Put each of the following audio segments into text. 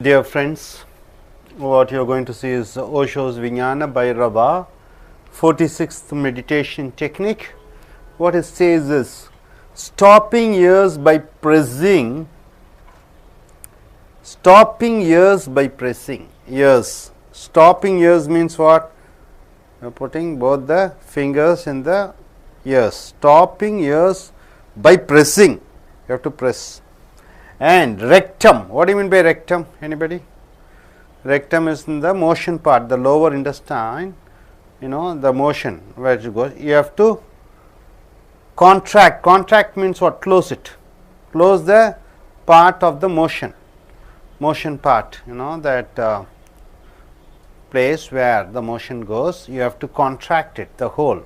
Dear friends, what you are going to see is Osho's Vijnana Bhairava, 46th meditation technique. What it says is stopping ears by pressing. Stopping ears by pressing. Ears. Stopping ears means what? You are putting both the fingers in the ears. Stopping ears by pressing. You have to press. And rectum. What do you mean by rectum? Anybody? Rectum is in the motion part, the lower intestine. You know, the motion where it goes. You have to contract. Contract means what? Close it. Close the part of the motion. Motion part. You know, that place where the motion goes. You have to contract it, the whole.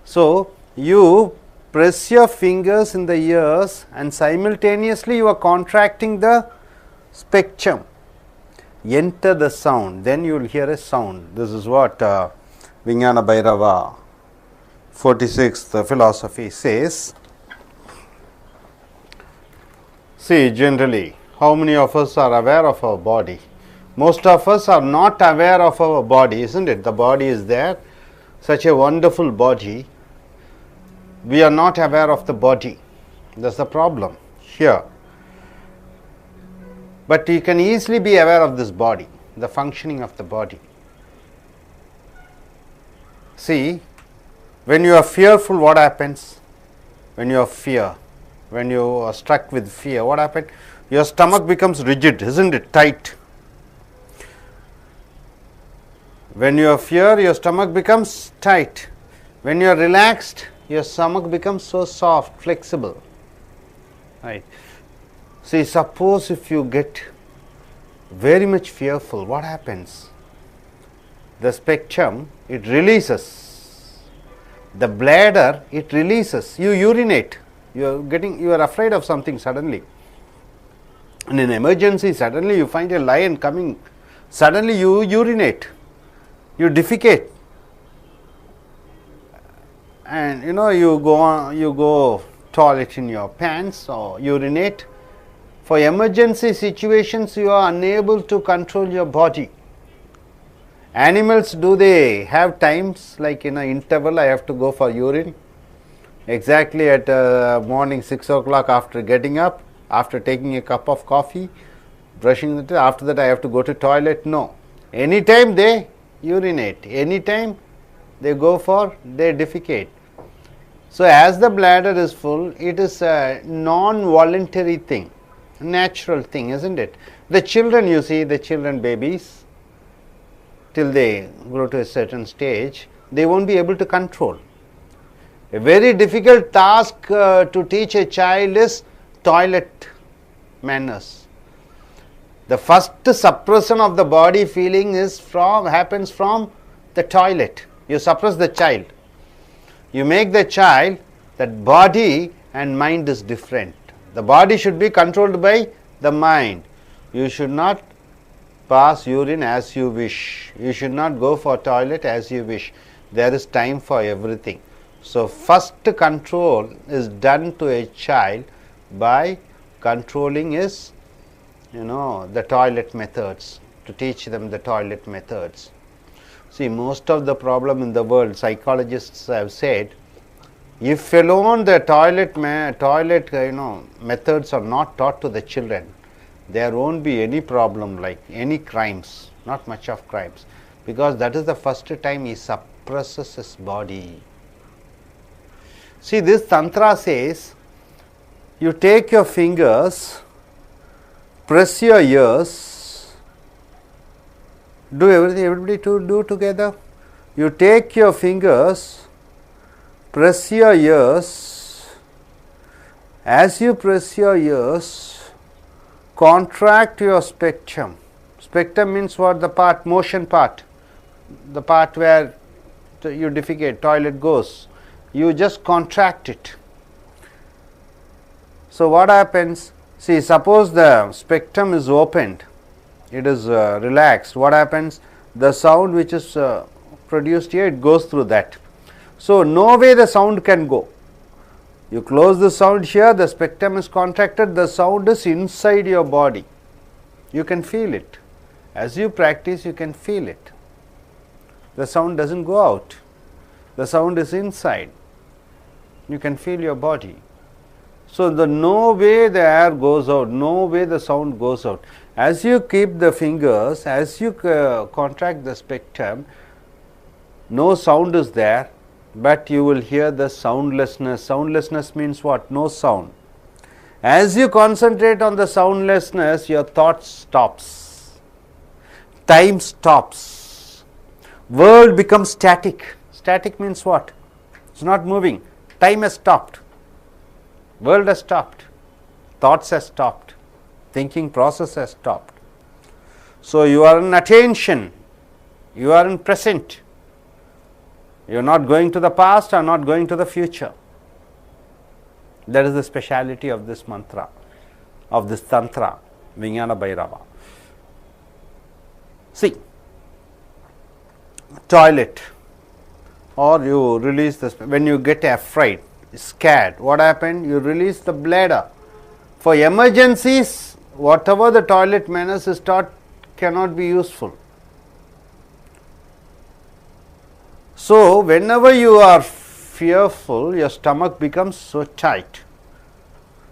So, you press your fingers in the ears and simultaneously you are contracting the spectrum. Enter the sound, then you will hear a sound. This is what Vijnana Bhairava 46th philosophy says. See, generally, how many of us are aware of our body? Most of us are not aware of our body, isn't it? The body is there, such a wonderful body. We are not aware of the body. That's the problem here. But you can easily be aware of this body, the functioning of the body. See, when you are fearful, what happens? When you are fear, when you are struck with fear, what happens? Your stomach becomes rigid, isn't it? Tight. When you are fear, your stomach becomes tight. When you are relaxed, your stomach becomes so soft, flexible, right? See, suppose if you get very much fearful, what happens? The spectrum, it releases. The bladder, it releases. You urinate. You are afraid of something suddenly. In an emergency, suddenly you find a lion coming. Suddenly you urinate. You defecate. And you know, you go toilet in your pants or urinate. For emergency situations, you are unable to control your body. Animals, do they have times like in an interval? I have to go for urine exactly at morning 6 o'clock after getting up, after taking a cup of coffee, brushing the teeth. After that, I have to go to toilet. No, anytime they urinate, anytime they defecate. So, as the bladder is full, it is a non-voluntary thing, natural thing, isn't it? The children, you see, the children, babies, till they grow to a certain stage, they won't be able to control. A very difficult task to teach a child is toilet manners. The first suppression of the body feeling happens from the toilet. You suppress the child. You make the child that body and mind is different. The body should be controlled by the mind. You should not pass urine as you wish. You should not go for toilet as you wish. There is time for everything. So, first control is done to a child by controlling his, the toilet methods, to teach them the toilet methods. See, most of the problem in the world, psychologists have said, if alone the toilet methods are not taught to the children, there won't be any problem like any crimes, not much of crimes, because that is the first time he suppresses his body. See, this tantra says, you take your fingers, press your ears. Do everything, everybody to do together. You take your fingers, press your ears. As you press your ears, contract your spectrum. Spectrum means what? The part, motion part, the part where you defecate, toilet goes. You just contract it. So, what happens? See, suppose the spectrum is opened. It is relaxed. What happens? The sound which is produced here, it goes through that. So, no way the sound can go. You close the sound here, the spectrum is contracted, the sound is inside your body. You can feel it. As you practice, you can feel it. The sound doesn't go out. The sound is inside. You can feel your body. So, the no way the air goes out, no way the sound goes out. As you keep the fingers, as you contract the spectrum, no sound is there, but you will hear the soundlessness. Soundlessness means what? No sound. As you concentrate on the soundlessness, your thought stops. Time stops. World becomes static. Static means what? It's not moving. Time has stopped. World has stopped. Thoughts have stopped. Thinking process has stopped. So, you are in attention. You are in present. You are not going to the past or not going to the future. That is the speciality of this mantra, of this tantra, Vijnana Bhairava. See, toilet, or you release this, when you get afraid, scared, what happened? You release the bladder. For emergencies, whatever the toilet manners is taught cannot be useful. So, whenever you are fearful, your stomach becomes so tight.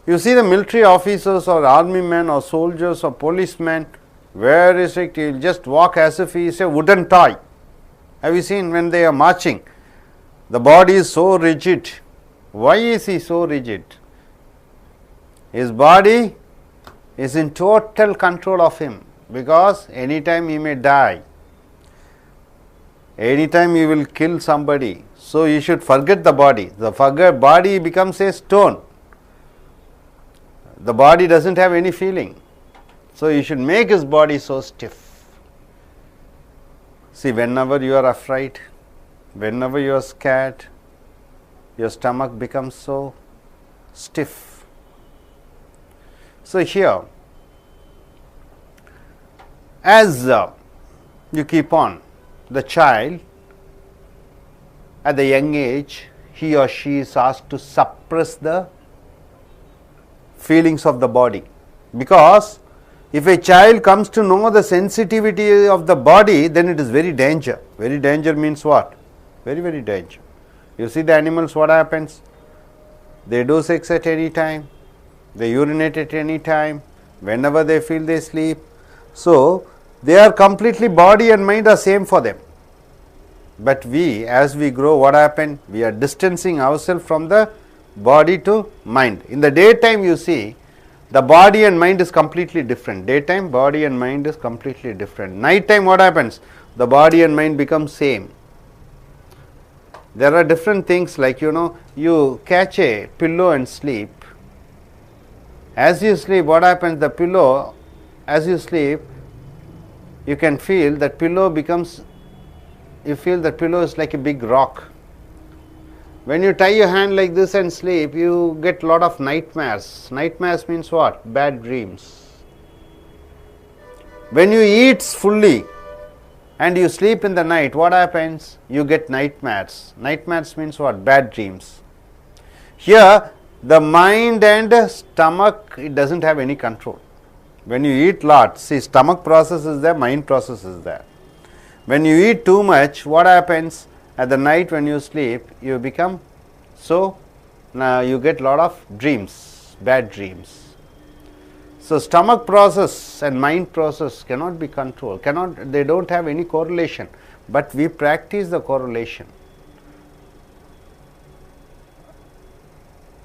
You see the military officers or army men or soldiers or policemen, very strict, he will just walk as if he is a wooden toy. Have you seen when they are marching? The body is so rigid. Why is he so rigid? His body is in total control of him, because anytime he may die. Anytime you will kill somebody, so you should forget the body. The body becomes a stone. The body doesn't have any feeling. So you should make his body so stiff. See, whenever you are afraid, whenever you are scared, your stomach becomes so stiff. So here, as you keep on, the child at the young age, he or she is asked to suppress the feelings of the body, because if a child comes to know the sensitivity of the body, then it is very danger. Very danger means what? Very, very danger. You see the animals, what happens? They do sex at any time, they urinate at any time, whenever they feel they sleep. So, they are completely, body and mind are same for them. But we, as we grow, what happens? We are distancing ourselves from the body to mind. In the daytime, you see, the body and mind is completely different. Daytime, body and mind is completely different. Night time, what happens? The body and mind become same. There are different things, like, you catch a pillow and sleep. As you sleep, what happens? The pillow, as you sleep, you can feel that pillow becomes, you feel that pillow is like a big rock. When you tie your hand like this and sleep, you get a lot of nightmares. Nightmares means what? Bad dreams. When you eat fully and you sleep in the night, what happens? You get nightmares. Nightmares means what? Bad dreams. Here, the mind and stomach, it doesn't have any control. When you eat lot, see, stomach process is there, mind process is there. When you eat too much, what happens? At the night when you sleep, you become, so now you get lot of dreams, bad dreams. So, stomach process and mind process cannot be controlled, they don't have any correlation, but we practice the correlation.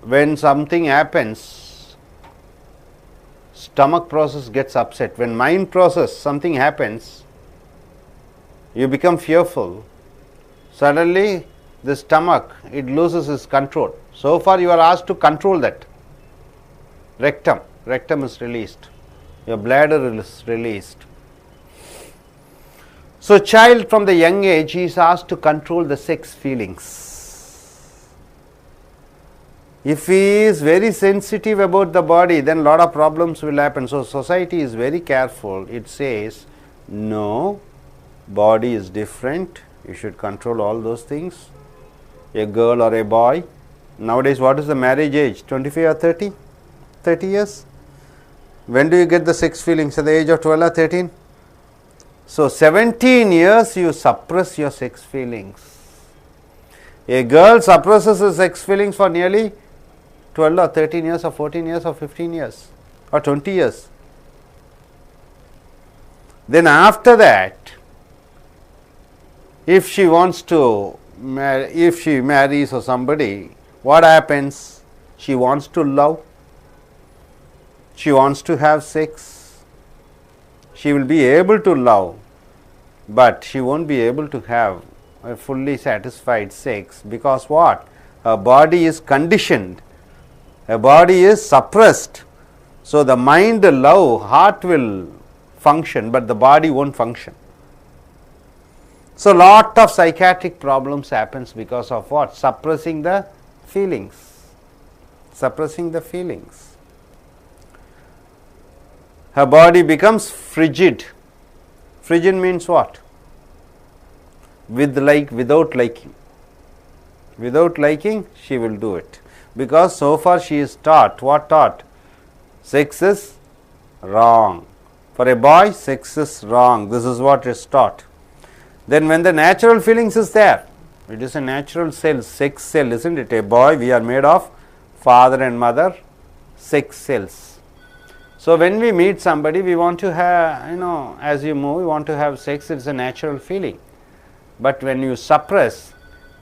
When something happens, stomach process gets upset. When mind process, something happens, you become fearful. Suddenly, the stomach, it loses its control. So far, you are asked to control that. Rectum is released. Your bladder is released. So, child from the young age, he is asked to control the sex feelings. If he is very sensitive about the body, then lot of problems will happen. So, society is very careful. It says, no, body is different. You should control all those things. A girl or a boy. Nowadays, what is the marriage age? 25 or 30? 30 years? When do you get the sex feelings? At the age of 12 or 13? So 17 years you suppress your sex feelings. A girl suppresses her sex feelings for nearly 12 or 13 years or 14 years or 15 years or 20 years. Then after that, if she wants to marry, if she marries or somebody, what happens? She wants to love, she wants to have sex, she will be able to love, but she won't be able to have a fully satisfied sex, because what? Her body is conditioned, her body is suppressed. So the mind will love, heart will function, but the body won't function. So lot of psychiatric problems happens because of what? Suppressing the feelings. Suppressing the feelings. Her body becomes frigid. Frigid means what? Without liking. Without liking, she will do it. Because so far she is taught, what taught? Sex is wrong. For a boy, sex is wrong. This is what is taught. Then when the natural feelings is there, it is a natural cell, sex cell, isn't it? A boy, we are made of father and mother, sex cells. So when we meet somebody, we want to have, as you move, we want to have sex, it's a natural feeling. But when you suppress,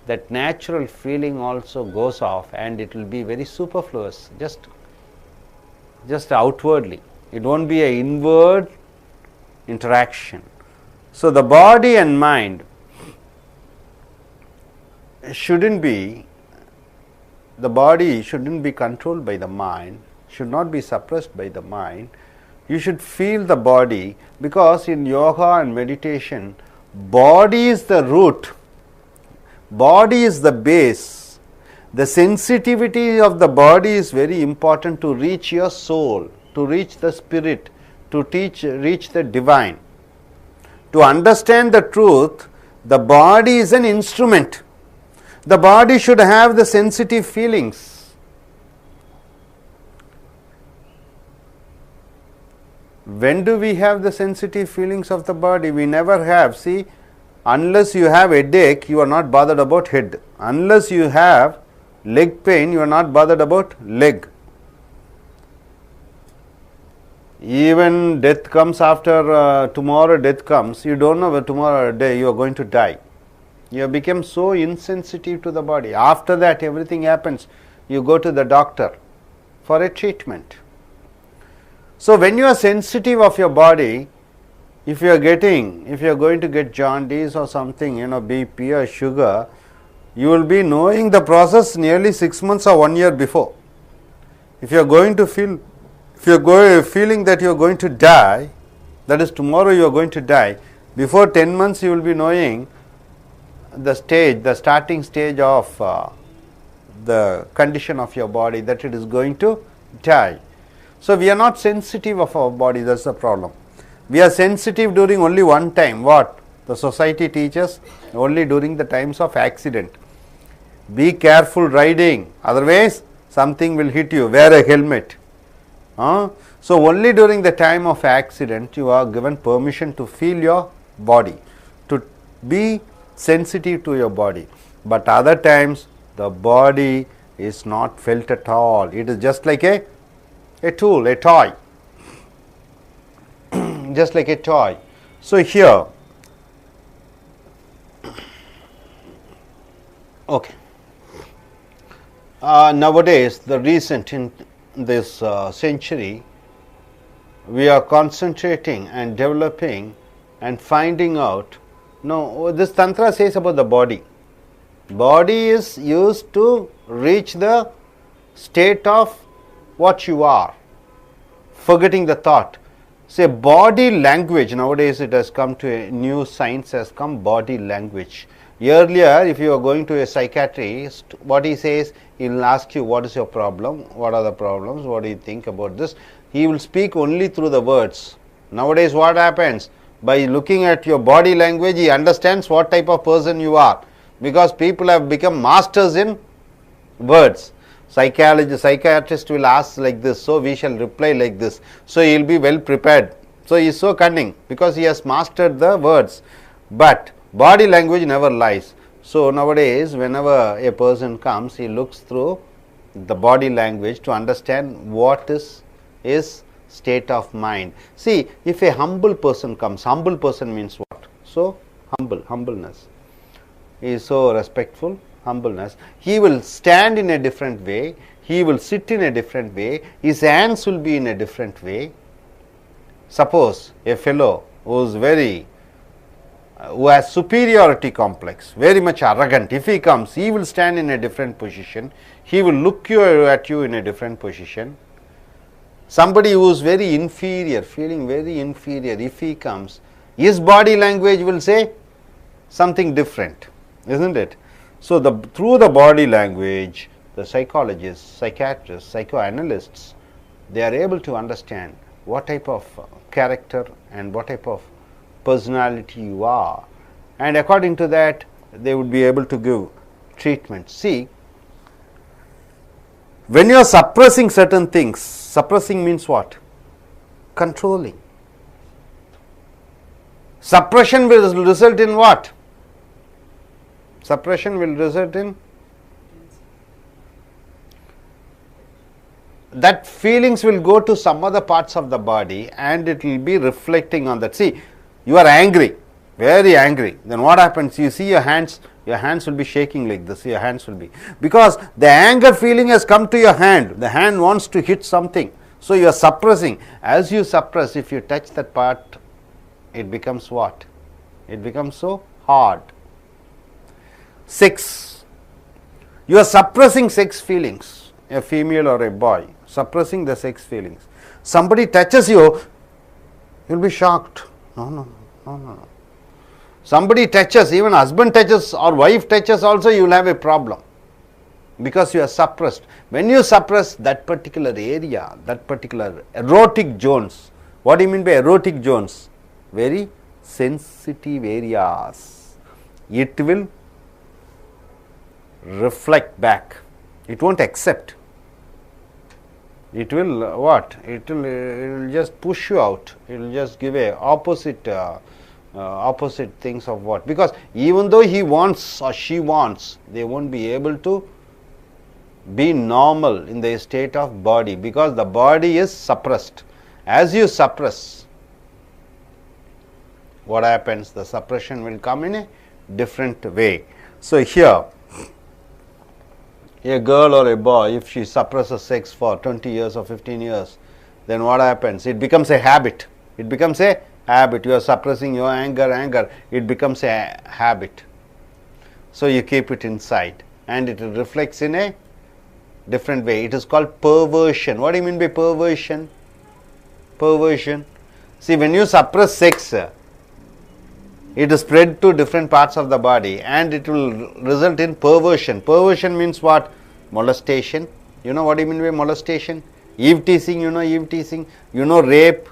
that natural feeling also goes off and it will be very superfluous, just outwardly. It won't be an inward interaction. So the body and mind shouldn't be, the body shouldn't be controlled by the mind, should not be suppressed by the mind. You should feel the body, because in yoga and meditation, body is the root, body is the base. The sensitivity of the body is very important to reach your soul, to reach the spirit, to reach the divine. To understand the truth, the body is an instrument. The body should have the sensitive feelings. When do we have the sensitive feelings of the body? We never have. See, unless you have headache, you are not bothered about head. Unless you have leg pain, you are not bothered about leg. Even death comes after tomorrow, death comes, you don't know where tomorrow day you are going to die. You have become so insensitive to the body. After that, everything happens. You go to the doctor for a treatment. So when you are sensitive of your body, if you are going to get jaundice or something, BP or sugar, you will be knowing the process nearly 6 months or 1 year before. If you are going to feel, if you are feeling that you are going to die, that is tomorrow you are going to die, before 10 months you will be knowing the starting stage of the condition of your body, that it is going to die. So we are not sensitive of our body, that is the problem. We are sensitive during only one time. What? The society teaches only during the times of accident. Be careful riding, otherwise something will hit you, wear a helmet. So only during the time of accident you are given permission to feel your body, to be sensitive to your body. But other times the body is not felt at all. It is just like a tool, a toy. Just like a toy. So here, okay. Nowadays, the recent in this century, we are concentrating and developing and finding out. No, this tantra says about the body. Body is used to reach the state of what you are, forgetting the thought. Say body language, nowadays it has come to a new science, has come, body language. Earlier, if you are going to a psychiatrist, what he says, he will ask you, what is your problem, what are the problems, what do you think about this. He will speak only through the words. Nowadays what happens? By looking at your body language, he understands what type of person you are, because people have become masters in words. Psychiatrist will ask like this, so we shall reply like this. So he will be well prepared. So he is so cunning because he has mastered the words. But body language never lies. So nowadays, whenever a person comes, he looks through the body language to understand what is his state of mind. See, if a humble person comes, humble person means what? So humbleness. He is so respectful, humbleness. He will stand in a different way, he will sit in a different way, his hands will be in a different way. Suppose a fellow who is who has superiority complex, very much arrogant, if he comes, he will stand in a different position, he will look at you in a different position. Somebody who is very inferior, feeling very inferior, if he comes, his body language will say something different, isn't it? So, through the body language, the psychologists, psychiatrists, psychoanalysts, they are able to understand what type of character and what type of personality you are, and according to that they would be able to give treatment. See, when you are suppressing certain things, suppressing means what? Controlling. Suppression will result in what? Suppression will result in that feelings will go to some other parts of the body and it will be reflecting on that. See, you are angry, very angry, then what happens? You see your hands will be shaking like this, your hands will be, because the anger feeling has come to your hand, the hand wants to hit something, so you are suppressing. As you suppress, if you touch that part, it becomes what? It becomes so hard. 6. You are suppressing sex feelings, a female or a boy, suppressing the sex feelings. Somebody touches you, you will be shocked. No. Somebody touches, even husband touches or wife touches also, you will have a problem because you are suppressed. When you suppress that particular area, that particular erotic zones, what do you mean by erotic zones? Very sensitive areas. It will reflect back. It won't accept. It will what? It will just push you out. It will just give a opposite things of what? Because even though he wants or she wants, they won't be able to be normal in the state of body because the body is suppressed. As you suppress, what happens? The suppression will come in a different way. So here, a girl or a boy, if she suppresses sex for 20 years or 15 years, then what happens? It becomes a habit. It becomes a habit. You are suppressing your anger, it becomes a habit. So you keep it inside and it reflects in a different way. It is called perversion. What do you mean by perversion? Perversion. See, when you suppress sex, it is spread to different parts of the body and it will result in perversion. Perversion means what? Molestation. You know what do you mean by molestation? Eve teasing, you know eve teasing, you know rape.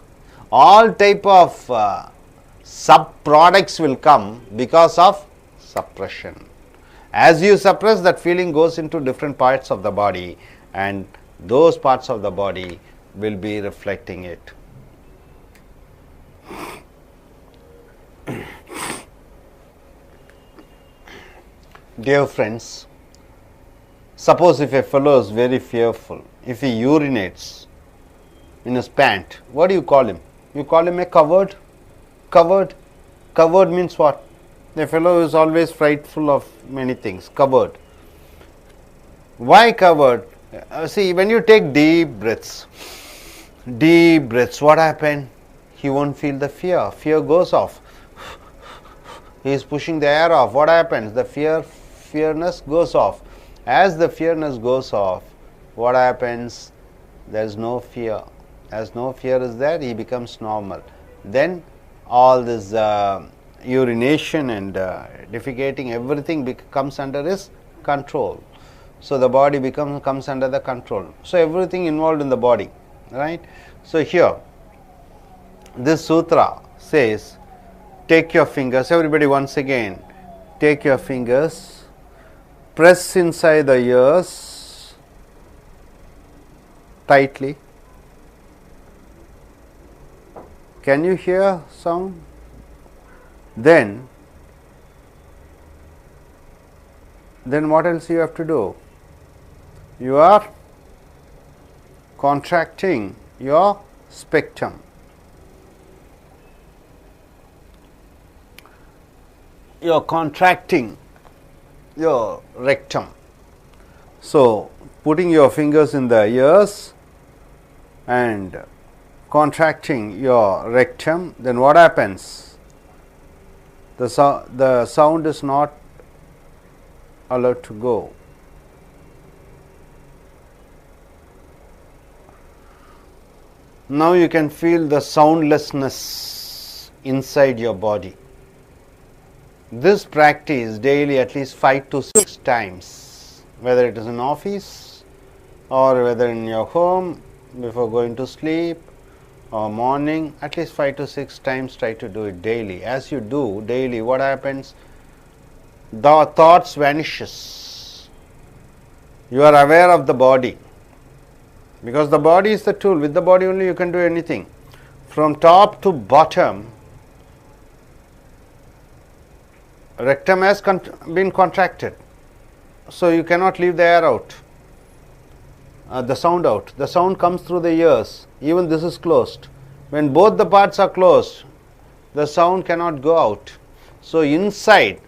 All type of sub-products will come because of suppression. As you suppress, that feeling goes into different parts of the body and those parts of the body will be reflecting it. Dear friends, suppose if a fellow is very fearful, if he urinates in his pant, what do you call him? You call him a coward. Coward. Coward means what? The fellow is always frightful of many things. Coward. Why coward? See, when you take deep breaths, what happens? He won't feel the fear. Fear goes off. He is pushing the air off. What happens? The fearness goes off. As the fearness goes off, what happens? There is no fear. As no fear is there, he becomes normal. Then all this urination and defecating, everything comes under his control. So the body comes under the control. So everything involved in the body, right? So here, this sutra says, take your fingers, everybody once again, take your fingers, press inside the ears tightly. Can you hear sound? Then what else you have to do? You are contracting your spectrum. You are contracting your rectum. So, putting your fingers in the ears and contracting your rectum, then what happens? The sound is not allowed to go. Now you can feel the soundlessness inside your body. This practice daily at least 5 to 6 times, whether it is in office or whether in your home before going to sleep or morning, at least 5 to 6 times try to do it daily. As you do daily, what happens? The thoughts vanishes. You are aware of the body, because the body is the tool. With the body only you can do anything. From top to bottom, rectum has been contracted, so you cannot leave the air out, the sound out. The sound comes through the ears. Even this is closed. When both the parts are closed, the sound cannot go out. So inside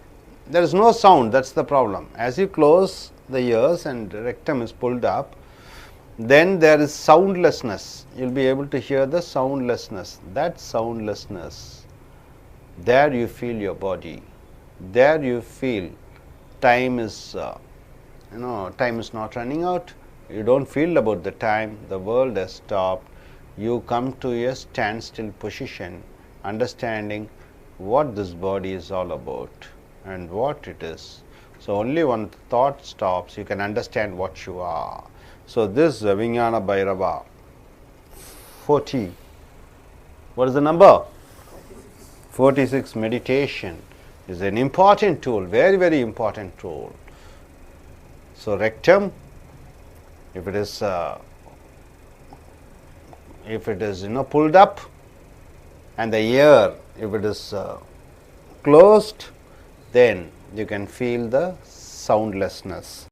there is no sound. That's the problem. As you close the ears and rectum is pulled up, then there is soundlessness. You will be able to hear the soundlessness. That soundlessness, there you feel your body. There you feel time is, time is not running out. You don't feel about the time. The world has stopped. You come to a standstill position, understanding what this body is all about and what it is. So only when thought stops, you can understand what you are. So this Vijnana Bhairava 40, what is the number? 46 meditation is an important tool, very, very important tool. So rectum, if it is pulled up, and the ear, if it is closed, then you can feel the soundlessness.